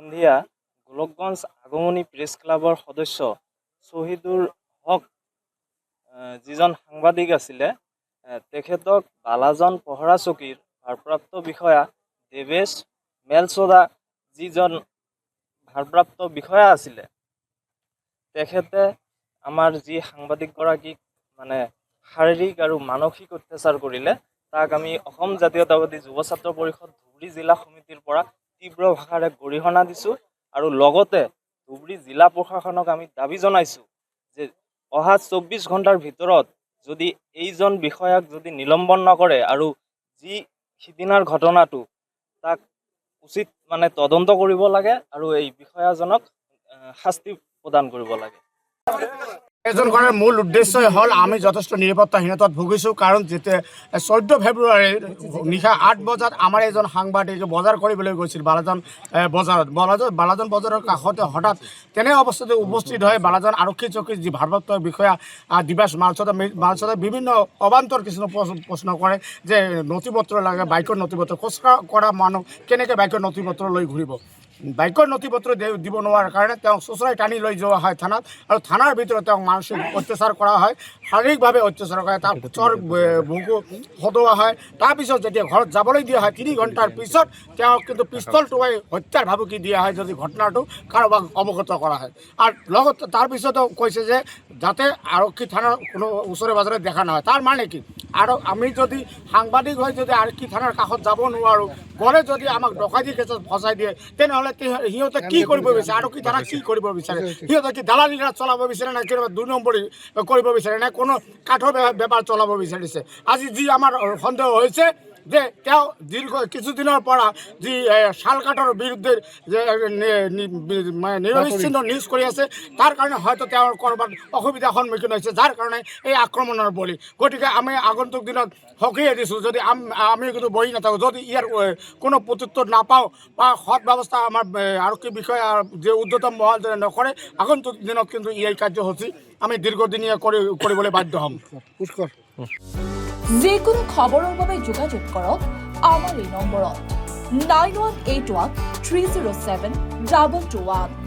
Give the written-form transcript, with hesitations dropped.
সন্ধিয়া গোলকগঞ্জ আগমনী প্ৰেছ ক্লাবৰ সদস্য শ্বহীদুৰ হক যিজন সাংবাদিক আছিলে তেখেতক বালাজন পহৰা চকীৰ ভাৰপ্ৰাপ্ত বিষয়া দেৱেশ মেলচোদা যিজন ভাৰপ্ৰাপ্ত বিষয়া আছিলে তেখেতে আমাৰ যি সাংবাদিকগৰাকীক মানে শাৰীৰিক আৰু মানসিক অত্যাচাৰ কৰিলে তাক আমি অসম জাতীয়তাবাদী যুৱ ছাত্ৰ পৰিষদ ধুবুৰী জিলা সমিতিৰ পৰা তীব্ৰ ভাষাৰে গৰিহণা দিছোঁ আৰু লগতে ধুবুৰী জিলা প্ৰশাসনক আমি দাবী জনাইছোঁ যে অহা 24 ঘণ্টাৰ ভিতৰত যদি এইজন বিষয়াক যদি নিলম্বন নকৰে আৰু যি সিদিনাৰ ঘটনাটো তাক উচিত মানে তদন্ত কৰিব লাগে আৰু এই বিষয়াজনক শাস্তি প্ৰদান কৰিব লাগে। আয়োজন কৰাৰ মূল উদ্দেশ্যই হ'ল আমি যথেষ্ট নিৰাপত্তাহীনতাত ভুগিছোঁ, কাৰণ যেতিয়া 14 ফেব্ৰুৱাৰীৰ নিশা 8 বজাত আমাৰ এজন সাংবাদিকে বজাৰ কৰিবলৈ গৈছিল বালাজন বজাৰত। বালাজন বজাৰৰ কাষতে হঠাৎ তেনে অৱস্থাতে উপস্থিত হয় বালাজন আৰক্ষী চকীৰ যি ভাৰপ্ৰাপ্ত বিষয়া দিবাস মালচোদাই বিভিন্ন অবান্তৰ কিছুমান প্ৰশ্ন কৰে যে নথি পত্ৰ লাগে, বাইকৰ নথি পত্ৰ খোজকাঢ়া কৰা মানুহ কেনেকৈ বাইকৰ নথি পত্ৰ লৈ ঘূৰিব। বাইকৰ নথি পত্ৰ দিব নোৱাৰাৰ কাৰণে তেওঁক চোঁচৰাই টানি লৈ যোৱা হয় থানাত, আৰু থানাৰ ভিতৰত তেওঁক মানসিক অত্যাচাৰ কৰা হয়, শাৰীৰিকভাৱে অত্যাচাৰ কৰা হয়, তাৰ চৰ বুকু সদোৱা হয়। তাৰপিছত যেতিয়া ঘৰত যাবলৈ দিয়া হয় 3 ঘণ্টাৰ পিছত তেওঁক কিন্তু পিষ্টল টোৱাই হত্যাৰ ভাবুকি দিয়া হয় যদি ঘটনাটো কাৰোবাক অৱগত কৰা হয়। আৰু লগতে তাৰপিছতো কৈছে যে যাতে আৰক্ষী থানাৰ কোনো ওচৰে পাজৰে দেখা নহয়। তাৰ মানে কি, আৰু আমি যদি সাংবাদিক হৈ যদি আৰক্ষী থানাৰ কাষত যাব নোৱাৰোঁ, গ'লে যদি আমাক ডকাইতি কেছত ফচাই দিয়ে, তেনেহ'লে সিহঁতে কি কৰিব বিচাৰে, আৰক্ষী থানা কি কৰিব বিচাৰে? সিহঁতে কি দালালি ৰাজ চলাব বিচাৰে নে কিবা 2 নম্বৰী কৰিব বিচাৰে নে কোনো কাঠৰ বেপাৰ চলাব বিচাৰিছে? আজি যি আমাৰ সন্দেহ হৈছে যে তেওঁ দীৰ্ঘ কিছুদিনৰ পৰা যি শালকাঠৰ বিৰুদ্ধে নিৰবিচ্ছিন্ন নিউজ কৰি আছে, তাৰ কাৰণে হয়তো তেওঁৰ ক'ৰবাত অসুবিধাৰ সন্মুখীন হৈছে, যাৰ কাৰণে এই আক্ৰমণৰ বলি। গতিকে আমি আগন্তুক দিনত সকীয়াই দিছোঁ, যদি আমি কিন্তু বহি নাথাকোঁ, যদি ইয়াৰ কোনো প্ৰত্যুত্তৰ নাপাওঁ বা সৎ ব্যৱস্থা আমাৰ আৰক্ষী বিষয়া যে ঊৰ্ধ্বতম মহল যদি নকৰে, আগন্তুক দিনত কিন্তু এই কাৰ্যসূচী আমি দীৰ্ঘদিনীয়া কৰিবলৈ বাধ্য হ'ম। যিকোনো খবৰৰ বাবে যোগাযোগ কৰক আমাৰ এই নম্বৰত 9181 307 221।